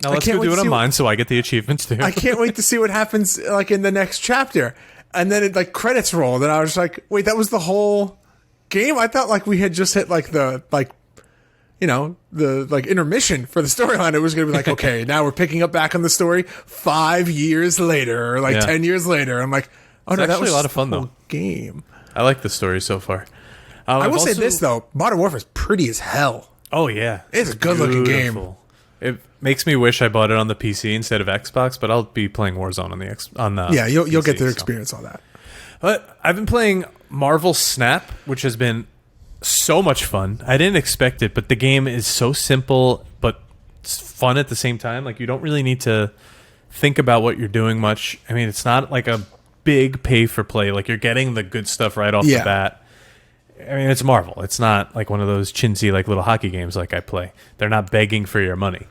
let's go do it on mine so I get the achievements too. I can't wait to see what happens like in the next chapter. And then it like credits rolled, and I was just like, wait, that was the whole game? I thought like we had just hit like the intermission for the storyline. It was going to be like, okay, now we're picking up back on the story 5 years later, or like 10 years later. I'm like, oh no, that was a lot of fun though. Game. I like the story so far. I will say this though, Modern Warfare is pretty as hell. Oh yeah, it's a good looking game. It makes me wish I bought it on the PC instead of Xbox, but I'll be playing Warzone on the yeah. You'll PC, get to experience all that. But I've been playing Marvel Snap, which has been so much fun. I didn't expect it, but the game is so simple but it's fun at the same time. Like you don't really need to think about what you're doing much. I mean, it's not like a big pay for play. Like you're getting the good stuff right off the bat. I mean, it's Marvel. It's not like one of those chintzy like little hockey games like I play. They're not begging for your money.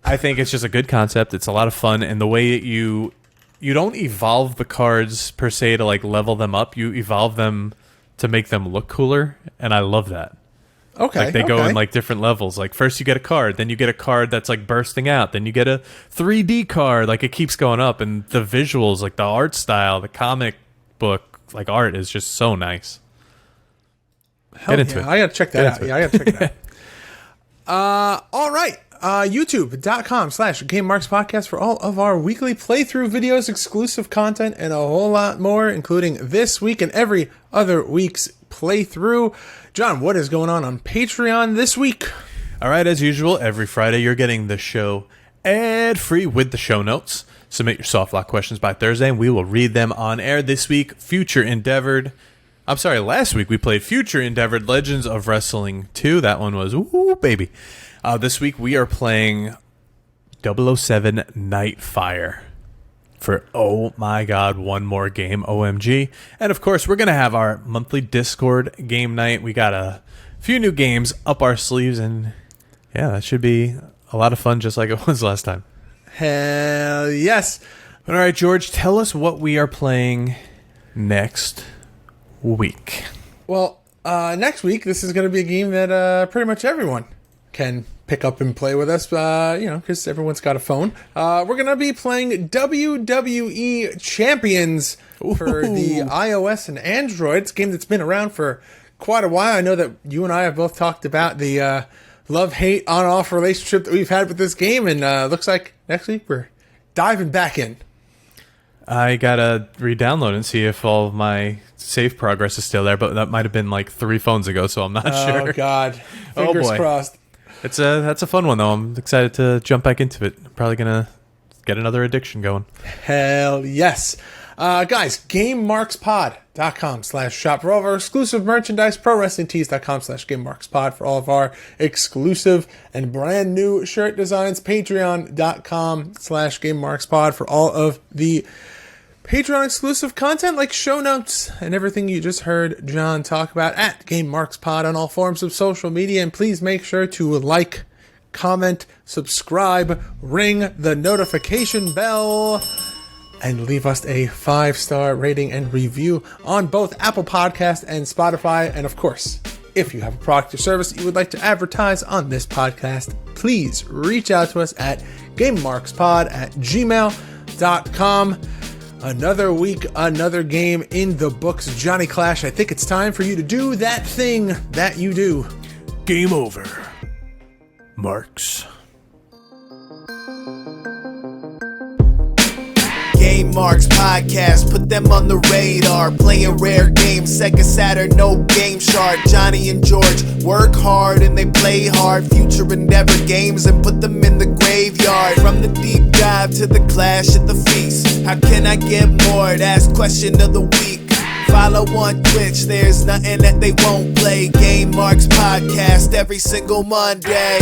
I think it's just a good concept. It's a lot of fun, and the way you don't evolve the cards per se to like level them up. You evolve them to make them look cooler, and I love that. Okay, like they go in like different levels. Like first you get a card, then you get a card that's like bursting out, then you get a 3D card. Like it keeps going up, and the visuals, like the art style, the comic book like art is just so nice. Get into it. I gotta check that out. Yeah, I gotta check it out. All right. YouTube.com/GameMarksPodcast for all of our weekly playthrough videos, exclusive content, and a whole lot more, including this week and every other week's playthrough. John, what is going on Patreon this week? All right, as usual, every Friday you're getting the show ad-free with the show notes. Submit your soft lock questions by Thursday, and we will read them on air. This week, last week we played Future Endeavored Legends of Wrestling 2. That one was, ooh, baby. This week we are playing 007 Nightfire for, oh my god, one more game, OMG. And of course, we're going to have our monthly Discord game night. We got a few new games up our sleeves, and yeah, that should be a lot of fun just like it was last time. Hell yes. All right, George, tell us what we are playing next week. Well, next week, this is going to be a game that pretty much everyone can pick up and play with us, because everyone's got a phone. We're going to be playing WWE Champions for the iOS and Android. It's a game that's been around for quite a while. I know that you and I have both talked about the love-hate on-off relationship that we've had with this game, and looks like next week we're diving back in. I gotta re-download and see if all of my save progress is still there, but that might have been like 3 phones ago, so I'm not sure. Oh, God. Fingers crossed. That's a fun one, though. I'm excited to jump back into it. I'm probably gonna get another addiction going. Hell yes. Guys, GameMarksPod.com/shop for all of our exclusive merchandise, ProWrestlingTees.com/GameMarksPod for all of our exclusive and brand new shirt designs, Patreon.com/GameMarksPod for all of the Patreon exclusive content like show notes and everything you just heard John talk about at GameMarksPod on all forms of social media. And please make sure to like, comment, subscribe, ring the notification bell, and leave us a 5-star rating and review on both Apple Podcasts and Spotify. And of course, if you have a product or service you would like to advertise on this podcast, please reach out to us at GameMarksPod@gmail.com. Another week, another game in the books. Johnny Clash, I think it's time for you to do that thing that you do. Game over. Marks. Game Marks Podcast, put them on the radar. Playing rare games, Sega Saturn, no Game Shark. Johnny and George work hard and they play hard. Future Endeavor games and put them in the graveyard. From the deep dive to the clash at the feast. How can I get more? That's question of the week. Follow on Twitch, there's nothing that they won't play. Game Marks Podcast every single Monday.